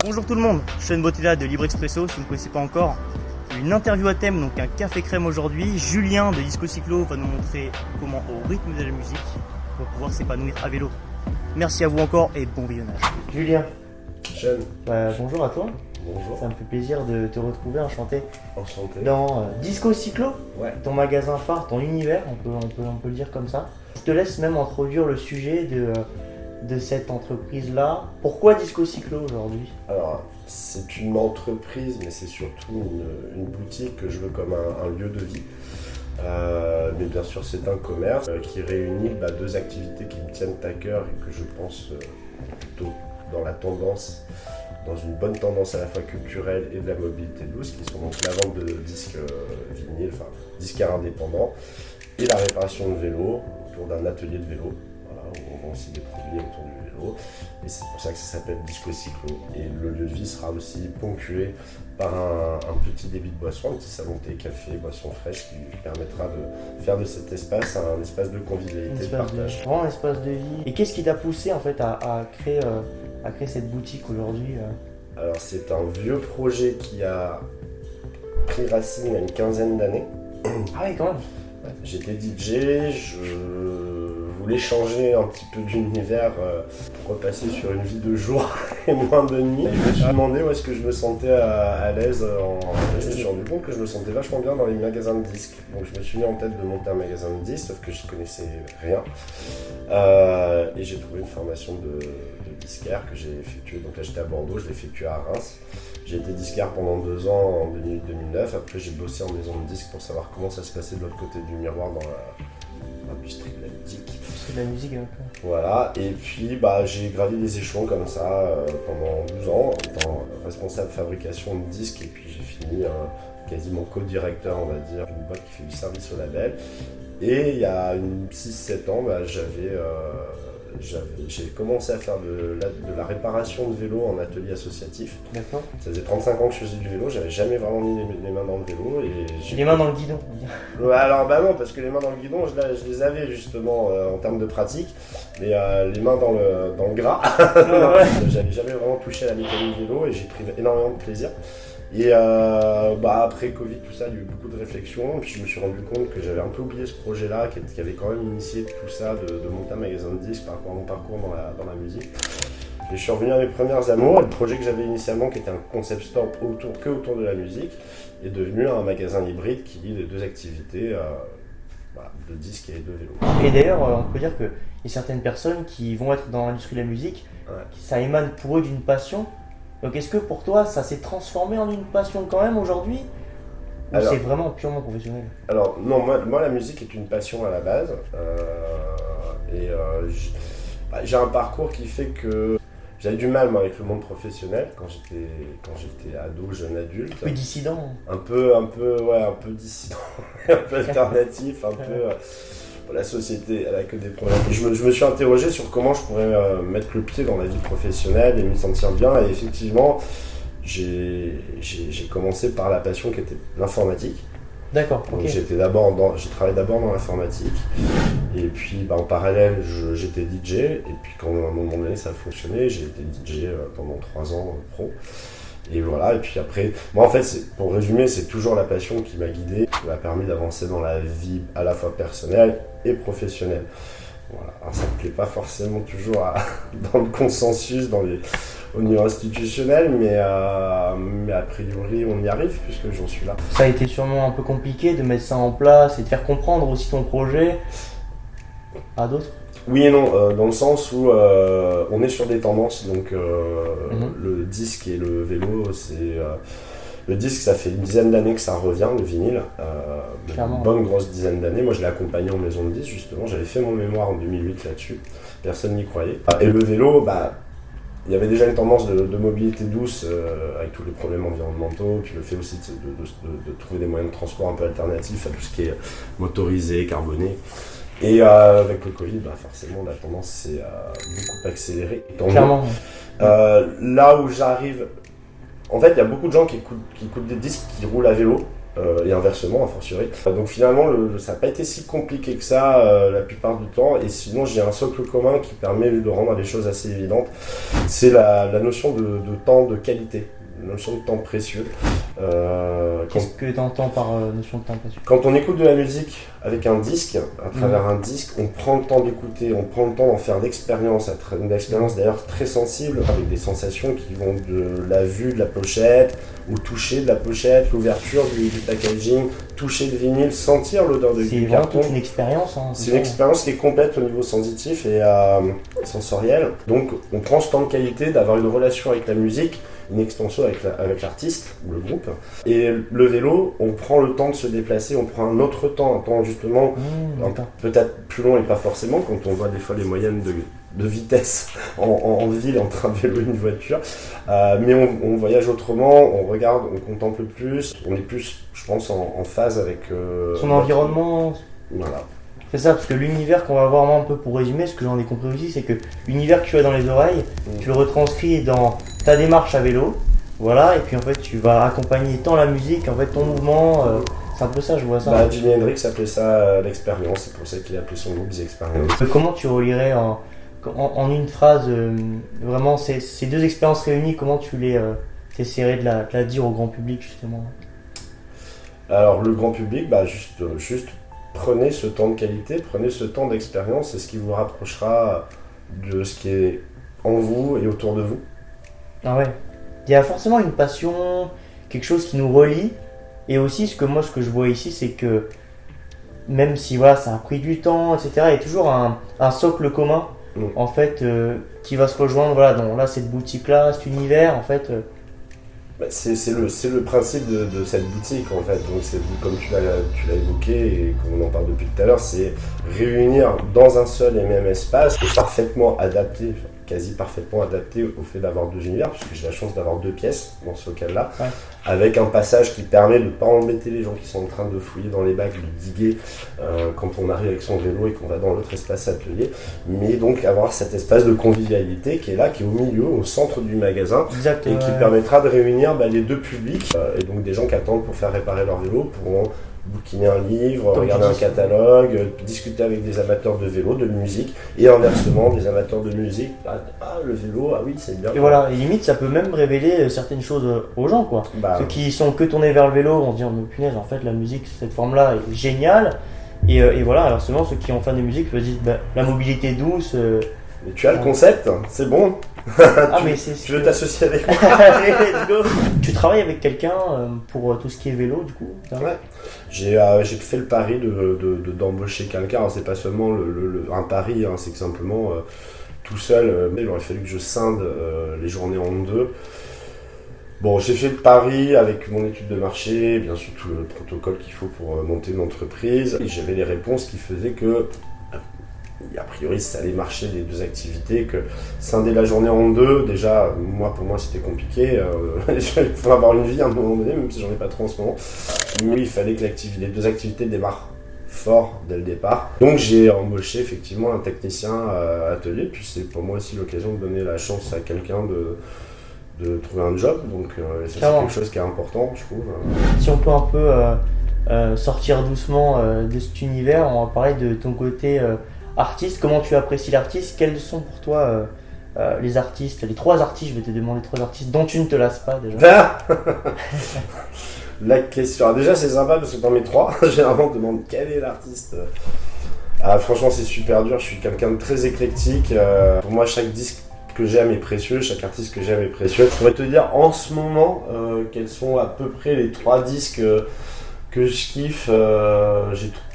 Bonjour tout le monde, Sean Bottella de Libre Expresso, si vous ne me connaissez pas encore. Une interview à thème, donc un café crème aujourd'hui. Julien de Disco Cyclo va nous montrer comment, au rythme de la musique, on va pouvoir s'épanouir à vélo. Merci à vous encore et bon visionnage. Julien, Sean. Bonjour à toi. Bonjour. Ça me fait plaisir de te retrouver, enchanté. Enchanté. Dans Disco Cyclo, Ouais. ton magasin phare, ton univers, on peut le dire comme ça. Je te laisse même introduire le sujet de cette entreprise-là. Pourquoi Disco Cyclo aujourd'hui? Alors, c'est une entreprise, mais c'est surtout une boutique que je veux comme un lieu de vie. Mais bien sûr, c'est un commerce qui réunit deux activités qui me tiennent à cœur et que je pense plutôt dans la tendance, dans une bonne tendance à la fois culturelle et de la mobilité douce, qui sont donc la vente de disques vinyles, enfin disquaires indépendants, et la réparation de vélos autour d'un atelier de vélo. Voilà, où on vend aussi des produits autour du vélo. Et c'est pour ça que ça s'appelle Disco Cyclo. Et le lieu de vie sera aussi ponctué par un petit débit de boisson, un petit salon de thé, café, boisson fraîche qui permettra de faire de cet espace un espace de convivialité, de partage. Vraiment un espace de vie. Et qu'est-ce qui t'a poussé en fait à créer cette boutique aujourd'hui? Alors c'est un vieux projet qui a pris racine il y a une quinzaine d'années. Ah oui, quand même. J'étais DJ, je voulais changer un petit peu d'univers pour repasser sur une vie de jour et moins de nuit. Je me suis demandé où est-ce que je me sentais à l'aise. Je me suis rendu compte que je me sentais vachement bien dans les magasins de disques. Donc je me suis mis en tête de monter un magasin de disques, sauf que je connaissais rien. Et j'ai trouvé une formation de disquaire que j'ai effectuée. Donc là j'étais à Bordeaux, je l'ai effectuée à Reims. J'ai été disquaire pendant 2 ans, en 2008-2009. Après, j'ai bossé en maison de disques pour savoir comment ça se passait de l'autre côté du miroir dans l'industrie de la musique. C'est de la musique un peu. Voilà, et puis j'ai gravi des échelons comme ça pendant 12 ans, en étant responsable fabrication de disques. Et puis j'ai fini quasiment co-directeur, on va dire, d'une boîte qui fait du service au label. Et il y a 6-7 ans, j'ai commencé à faire de la réparation de vélo en atelier associatif. D'accord. Ça faisait 35 ans que je faisais du vélo, j'avais jamais vraiment mis les mains dans le vélo. Les mains dans le guidon. Ouais, alors non, parce que les mains dans le guidon, je les avais justement en termes de pratique, mais les mains dans le gras, j'avais jamais vraiment touché à la mécanique du vélo et j'ai pris énormément de plaisir. Et après Covid, tout ça, il y a eu beaucoup de réflexions. Puis je me suis rendu compte que j'avais un peu oublié ce projet-là, qui avait quand même initié tout ça, de monter un magasin de disques par rapport à mon parcours dans la musique. Et je suis revenu à mes premières amours. Et le projet que j'avais initialement, qui était un concept store autour de la musique, est devenu un magasin hybride qui lie les deux activités de disques et de vélo. Et d'ailleurs, on peut dire qu'il y a certaines personnes qui vont être dans l'industrie de la musique, ça émane pour eux d'une passion. Donc est-ce que pour toi ça s'est transformé en une passion quand même aujourd'hui? Ou c'est vraiment purement professionnel? Alors non, moi la musique est une passion à la base. J'ai un parcours qui fait que j'avais du mal moi, avec le monde professionnel quand j'étais ado, jeune adulte. Un peu dissident. Un peu dissident, un peu alternatif, un peu... La société, elle a que des problèmes. Et je me suis interrogé sur comment je pourrais mettre le pied dans la vie professionnelle et m'y sentir bien. Et effectivement, j'ai commencé par la passion qui était l'informatique. D'accord. Donc okay. j'ai travaillé d'abord dans l'informatique. Et puis en parallèle, j'étais DJ. Et puis quand à un moment donné ça a fonctionné, j'ai été DJ pendant 3 ans pro. Et voilà, et puis après, moi en fait, pour résumer, c'est toujours la passion qui m'a guidé, qui m'a permis d'avancer dans la vie à la fois personnelle et professionnelle. Voilà. Alors ça ne plaît pas forcément toujours dans le consensus, au niveau institutionnel, mais a priori on y arrive puisque j'en suis là. Ça a été sûrement un peu compliqué de mettre ça en place et de faire comprendre aussi ton projet à d'autres? Oui et non, dans le sens où on est sur des tendances, donc le disque et le vélo, le disque ça fait une dizaine d'années que ça revient, le vinyle, une bonne grosse dizaine d'années. Moi je l'ai accompagné en maison de disque justement, j'avais fait mon mémoire en 2008 là-dessus, personne n'y croyait. Et le vélo, il y avait déjà une tendance de mobilité douce avec tous les problèmes environnementaux, puis le fait aussi de trouver des moyens de transport un peu alternatifs à tout ce qui est motorisé, carboné. Et avec le Covid, forcément, la tendance s'est beaucoup accélérée. Clairement. Là où j'arrive... En fait, il y a beaucoup de gens qui écoutent des disques qui roulent à vélo. et inversement, a fortiori. Donc finalement, ça n'a pas été si compliqué que ça la plupart du temps, et sinon j'ai un socle commun qui permet de rendre les choses assez évidentes. C'est la notion de temps de qualité, la notion de temps précieux. Qu'est-ce que tu entends par notion de temps précieux? Quand on écoute de la musique avec un disque, à travers un disque, on prend le temps d'écouter, on prend le temps d'en faire l'expérience, une expérience d'ailleurs très sensible, avec des sensations qui vont de la vue de la pochette, au toucher de la pochette, l'ouverture du packaging, toucher le vinyle, sentir l'odeur du carton. C'est vraiment toute une expérience. Hein, c'est une expérience qui est complète au niveau sensitif et sensoriel. Donc on prend ce temps de qualité d'avoir une relation avec la musique, une extension avec l'artiste ou le groupe. Et le vélo, on prend le temps de se déplacer, on prend un autre temps, un temps justement peut-être plus long et pas forcément, quand on voit des fois les moyennes de vitesse en ville, en train de vélo, une voiture. Mais on voyage autrement, on regarde, on contemple plus, on est plus, je pense, en phase avec son environnement. Voilà. C'est ça, parce que l'univers qu'on va voir, moi, un peu pour résumer, ce que j'en ai compris aussi, c'est que l'univers que tu as dans les oreilles, tu le retranscris dans ta démarche à vélo, voilà, et puis en fait tu vas accompagner tant la musique, en fait ton mouvement, c'est un peu ça, je vois ça. Jimi Hendrix appelait ça l'expérience, c'est pour ça qu'il a appelé son groupe The Experience. Comment tu relierais en une phrase, vraiment ces deux expériences réunies, comment tu t'essaierais de la dire au grand public justement? Alors le grand public, juste prenez ce temps de qualité, prenez ce temps d'expérience, c'est ce qui vous rapprochera de ce qui est en vous et autour de vous. Ah ouais, il y a forcément une passion, quelque chose qui nous relie, et aussi ce que je vois ici, c'est que même si voilà, ça a pris du temps, etc., il y a toujours un socle commun, en fait, qui va se rejoindre, voilà, dans cette boutique-là, cet univers, en fait. C'est le principe de cette boutique en fait, donc c'est comme tu l'as évoqué et comme on en parle depuis tout à l'heure, c'est réunir dans un seul et même espace, parfaitement adapté, quasi parfaitement adapté au fait d'avoir deux univers, puisque j'ai la chance d'avoir deux pièces dans ce local-là, avec un passage qui permet de ne pas embêter les gens qui sont en train de fouiller dans les bacs, de diguer quand on arrive avec son vélo et qu'on va dans l'autre espace atelier, mais donc avoir cet espace de convivialité qui est là, qui est au milieu, au centre du magasin, et qui permettra de réunir les deux publics, et donc des gens qui attendent pour faire réparer leur vélo, pourront bouquiner un livre, regarder un catalogue, discuter avec des amateurs de vélo, de musique, et inversement, des amateurs de musique, le vélo, oui, c'est bien. Et voilà, et limite, ça peut même révéler certaines choses aux gens, quoi. Ceux qui sont que tournés vers le vélo vont se dire, mais punaise, en fait, la musique, cette forme-là est géniale. Et voilà, inversement, ceux qui ont fan de musique se disent, la mobilité douce. Mais tu as le concept, c'est bon. Tu veux t'associer avec moi? Let's go. Tu travailles avec quelqu'un pour tout ce qui est vélo, du coup? Ouais. J'ai fait le pari d'embaucher quelqu'un. Alors, c'est pas seulement un pari, c'est que simplement tout seul, il aurait fallu que je scinde les journées en deux. Bon, j'ai fait le pari avec mon étude de marché, bien sûr tout le protocole qu'il faut pour monter une entreprise. Et j'avais les réponses qui faisaient que a priori ça allait marcher les deux activités, que scinder la journée en deux, déjà pour moi c'était compliqué, il faut avoir une vie à un moment donné, même si j'en ai pas trop en ce moment, mais il fallait que les deux activités démarrent fort dès le départ. Donc j'ai embauché effectivement un technicien atelier, puis c'est pour moi aussi l'occasion de donner la chance à quelqu'un de trouver un job, donc ça c'est quelque chose qui est important, je trouve. Si on peut un peu sortir doucement de cet univers, on va parler de ton côté artiste. Comment tu apprécies l'artiste? Quels sont pour toi les artistes, les trois artistes, je vais te demander trois artistes dont tu ne te lasses pas déjà? La question, alors déjà c'est sympa parce que dans mes trois, généralement on demande quel est l'artiste. Franchement c'est super dur, je suis quelqu'un de très éclectique, pour moi chaque disque que j'aime est précieux, chaque artiste que j'aime est précieux. Je pourrais te dire en ce moment quels sont à peu près les trois disques que je kiffe.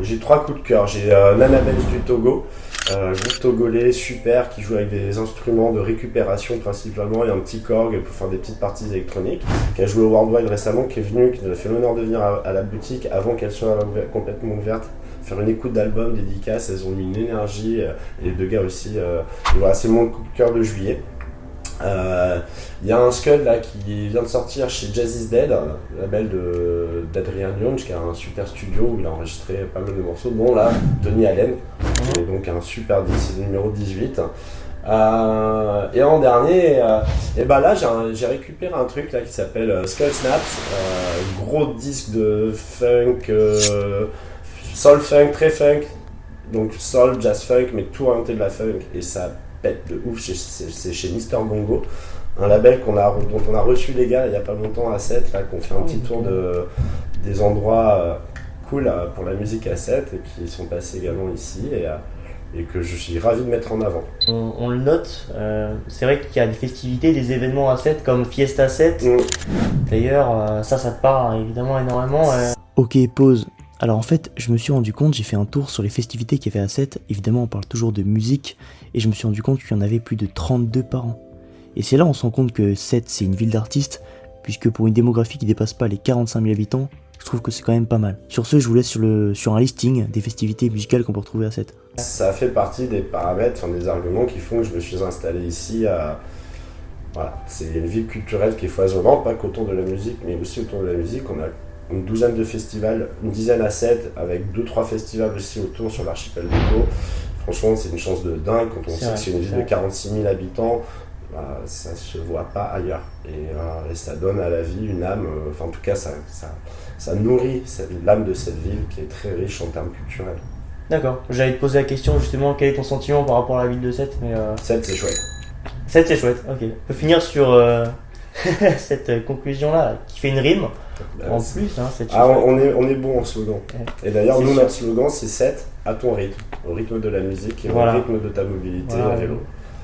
J'ai trois coups de cœur. J'ai Nana Bells du Togo, groupe togolais super qui joue avec des instruments de récupération principalement et un petit Korg pour faire des petites parties électroniques, qui a joué au Worldwide récemment, qui est venu, qui nous a fait l'honneur de venir à la boutique avant qu'elle soit complètement ouverte, faire une écoute d'album dédicace. Elles ont mis une énergie, et les deux gars aussi. Et voilà, c'est mon coup de cœur de juillet. Il y a un Scud là qui vient de sortir chez Jazz Is Dead, le label d'Adrian Young, qui a un super studio où il a enregistré pas mal de morceaux, dont là Tony Allen, qui est donc un super disque, c'est le numéro 18. Et en dernier, et bah là j'ai récupéré un truc là qui s'appelle Skull Snaps, gros disque de funk, soul funk, très funk, donc soul, jazz funk, mais tout orienté de la funk, et ça pète de ouf. C'est chez Mister Bongo, un label dont on a reçu les gars il y a pas longtemps à 7, là, qu'on fait un petit tour des endroits cool pour la musique à 7 et qui sont passés également ici. Et que je suis ravi de mettre en avant. On le note, c'est vrai qu'il y a des festivités, des événements à 7 comme Fiesta 7. D'ailleurs, ça te parle évidemment énormément. Ok, pause. Alors en fait, je me suis rendu compte, j'ai fait un tour sur les festivités qu'il y avait à 7. Évidemment, on parle toujours de musique, et je me suis rendu compte qu'il y en avait plus de 32 par an. Et c'est là on se rend compte que 7, c'est une ville d'artistes, puisque pour une démographie qui dépasse pas les 45 000 habitants, je trouve que c'est quand même pas mal. Sur ce, je vous laisse sur un listing des festivités musicales qu'on peut retrouver à 7. Ça fait partie des paramètres, des arguments qui font que je me suis installé ici. Voilà, c'est une ville culturelle qui est foisonnante, pas qu'autour de la musique, mais aussi autour de la musique. On a une douzaine de festivals, une dizaine à 7, avec 2-3 festivals aussi autour sur l'archipel de Pau. Franchement, c'est une chance de dingue quand on sait que c'est une ville de 46 000 habitants. Ça se voit pas ailleurs. Et ça donne à la vie une âme, en tout cas, ça nourrit l'âme de cette ville qui est très riche en termes culturels. D'accord, j'allais te poser la question justement, quel est ton sentiment par rapport à la ville de 7 mais 7 c'est chouette. 7 c'est chouette, ok. On peut finir sur cette conclusion là, qui fait une rime. En plus, hein, on est bon en slogan. Et d'ailleurs, nous, notre slogan c'est 7 à ton rythme, au rythme de la musique et au rythme de ta mobilité à vélo.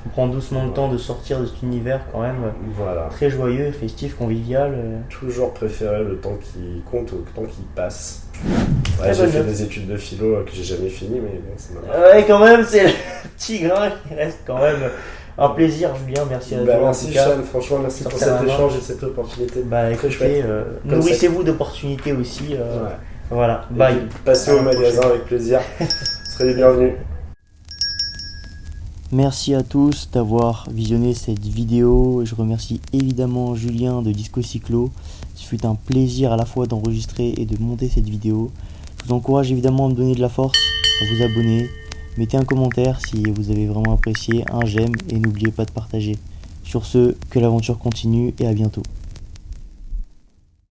On prend doucement le temps de sortir de cet univers quand même très joyeux, festif, convivial. Toujours préférer le temps qui compte au temps qui passe. Ouais, j'ai fait des études de philo que j'ai jamais fini, mais bon, c'est normal. Ouais, quand même, c'est le petit grain qui reste quand même un plaisir, Julien. Merci à toi. Merci, Sean. Franchement, merci pour cet échange et cette opportunité. Très chouette. Nourrissez-vous d'opportunités aussi. Voilà, bye. Passez au magasin avec plaisir. Vous serez les bienvenus. Merci à tous d'avoir visionné cette vidéo. Je remercie évidemment Julien de Disco Cyclo. Ce fut un plaisir à la fois d'enregistrer et de monter cette vidéo. Je vous encourage évidemment à me donner de la force, à vous abonner. Mettez un commentaire si vous avez vraiment apprécié, un j'aime et n'oubliez pas de partager. Sur ce, que l'aventure continue et à bientôt.